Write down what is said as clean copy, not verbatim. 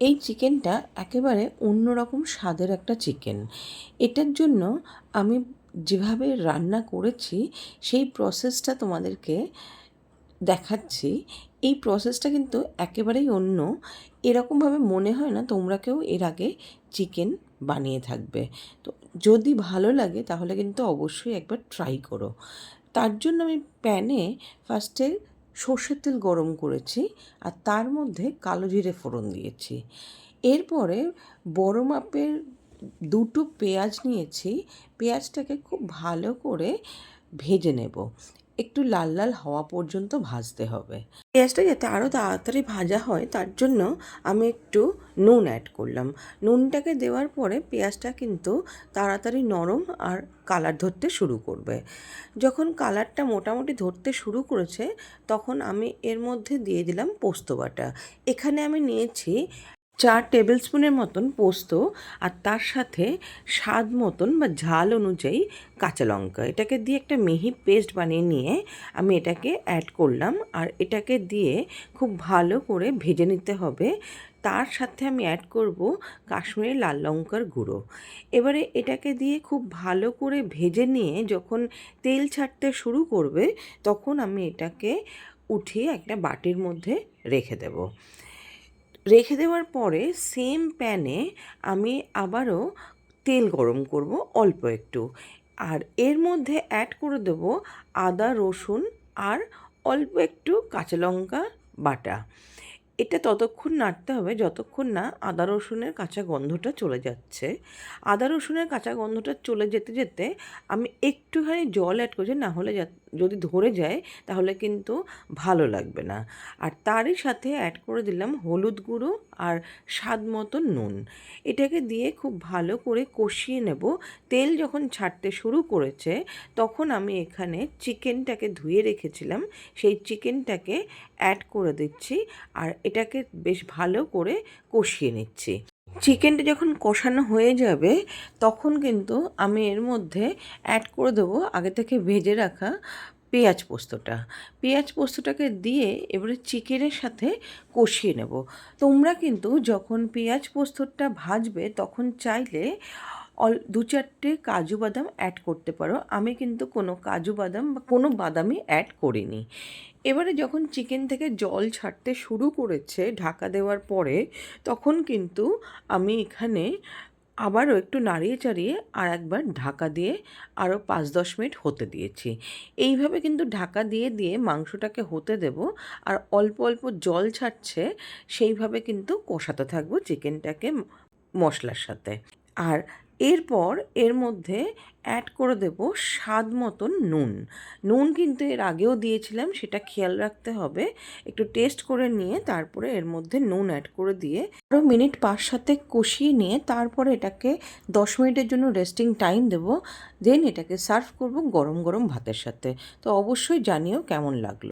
এই চিকেনটা একেবারে অন্যরকম স্বাদের একটা চিকেন। এটার জন্য আমি যেভাবে রান্না করেছি সেই প্রসেসটা তোমাদেরকে দেখাচ্ছি। এই প্রসেসটা কিন্তু একেবারেই অন্য। এরকমভাবে মনে হয় না তোমরা কেউ এর আগে চিকেন বানিয়ে থাকবে। তো যদি ভালো লাগে তাহলে কিন্তু অবশ্যই একবার ট্রাই করো। তার জন্য আমি প্যানে ফার্স্টে সর্ষের তেল গরম করেছি আর তার মধ্যে কালো জিরে ফোড়ন দিয়েছি। এরপরে বড় মাপের দুটো পেঁয়াজ নিয়েছি। পেঁয়াজটাকে খুব ভালো করে ভেজে নেব, একটু লাল লাল হওয়া পর্যন্ত ভাজতে হবে। পেঁয়াজটা যাতে আরও তাড়াতাড়ি ভাজা হয় তার জন্য আমি একটু নুন অ্যাড করলাম। নুনটাকে দেওয়ার পরে পেঁয়াজটা কিন্তু তাড়াতাড়ি নরম আর কালার ধরতে শুরু করবে। যখন কালারটা মোটামুটি ধরতে শুরু করেছে তখন আমি এর মধ্যে দিয়ে দিলাম পোস্ত বাটা। এখানে আমি নিয়েছি 4 টেবিল স্পুনের মতন পোস্ত আর তার সাথে স্বাদ মতন বা ঝাল অনুযায়ী কাঁচা লঙ্কা। এটাকে দিয়ে একটা মিহি পেস্ট বানিয়ে নিয়ে আমি এটাকে অ্যাড করলাম আর এটাকে দিয়ে খুব ভালো করে ভেজে নিতে হবে। তার সাথে আমি অ্যাড করব কাশ্মীরি লাল লঙ্কার গুঁড়ো। এবারে এটাকে দিয়ে খুব ভালো করে ভেজে নিয়ে যখন তেল ছাড়তে শুরু করবে তখন আমি এটাকে উঠিয়ে একটা বাটির মধ্যে রেখে দেব। রেখে দেওয়ার পরে সেম প্যানে আমি আবারও তেল গরম করব অল্প একটু, আর এর মধ্যে অ্যাড করে দেব আদা রসুন আর অল্প একটু কাঁচা লঙ্কা বাটা। এটা ততক্ষণ নাড়তে হবে যতক্ষণ না আদা রসুনের কাঁচা গন্ধটা চলে যাচ্ছে। আদা রসুনের কাঁচা গন্ধটা চলে যেতে যেতে আমি একটুখানি জল অ্যাড করছি, না হলে যদি ধরে যায় তাহলে কিন্তু ভালো লাগবে না। আর তারই সাথে অ্যাড করে দিলাম হলুদ গুঁড়ো আর স্বাদ মতো নুন। এটাকে দিয়ে খুব ভালো করে কষিয়ে নেব। তেল যখন ছাড়তে শুরু করেছে তখন আমি এখানে চিকেনটাকে ধুয়ে রেখেছিলাম, সেই চিকেনটাকে অ্যাড করে দিচ্ছি আর এটাকে বেশ ভালো করে কষিয়ে নিচ্ছি। চিকেনটা যখন কষানো হয়ে যাবে তখন কিন্তু আমি এর মধ্যে অ্যাড করে দেবো আগে থেকে ভেজে রাখা পেঁয়াজ পোস্তটাকে দিয়ে এবারে চিকেনের সাথে কষিয়ে নেব। তোমরা কিন্তু যখন পেঁয়াজ পোস্তটা ভাজবে তখন চাইলে 2-4টে কাজু বাদাম অ্যাড করতে পারো। আমি কিন্তু কোনো কাজু বাদাম বা কোনো বাদামই অ্যাড করিনি। এবারে যখন চিকেন থেকে জল ছাড়তে শুরু করেছে ঢাকা দেওয়ার পরে তখন কিন্তু আমি এখানে আবারও একটু নাড়িয়ে চাড়িয়ে আর একবার ঢাকা দিয়ে আরও 5-10 মিনিট হতে দিয়েছি। এইভাবে কিন্তু ঢাকা দিয়ে দিয়ে মাংসটাকে হতে দেব আর অল্প অল্প জল ছাড়ছে সেইভাবে কিন্তু কষাতে থাকবো চিকেনটাকে মশলার সাথে। আর এরপর এর মধ্যে অ্যাড করে দেব স্বাদ মতন নুন কিন্তু এর আগেও দিয়েছিলাম, সেটা খেয়াল রাখতে হবে। একটু টেস্ট করে নিয়ে তারপরে এর মধ্যে নুন অ্যাড করে দিয়ে আরও মিনিট 5-7 কষিয়ে নিয়ে তারপরে এটাকে 10 মিনিটের জন্য রেস্টিং টাইম দেব। দেন এটাকে সার্ভ করব গরম গরম ভাতের সাথে। তো অবশ্যই জানিও কেমন লাগলো।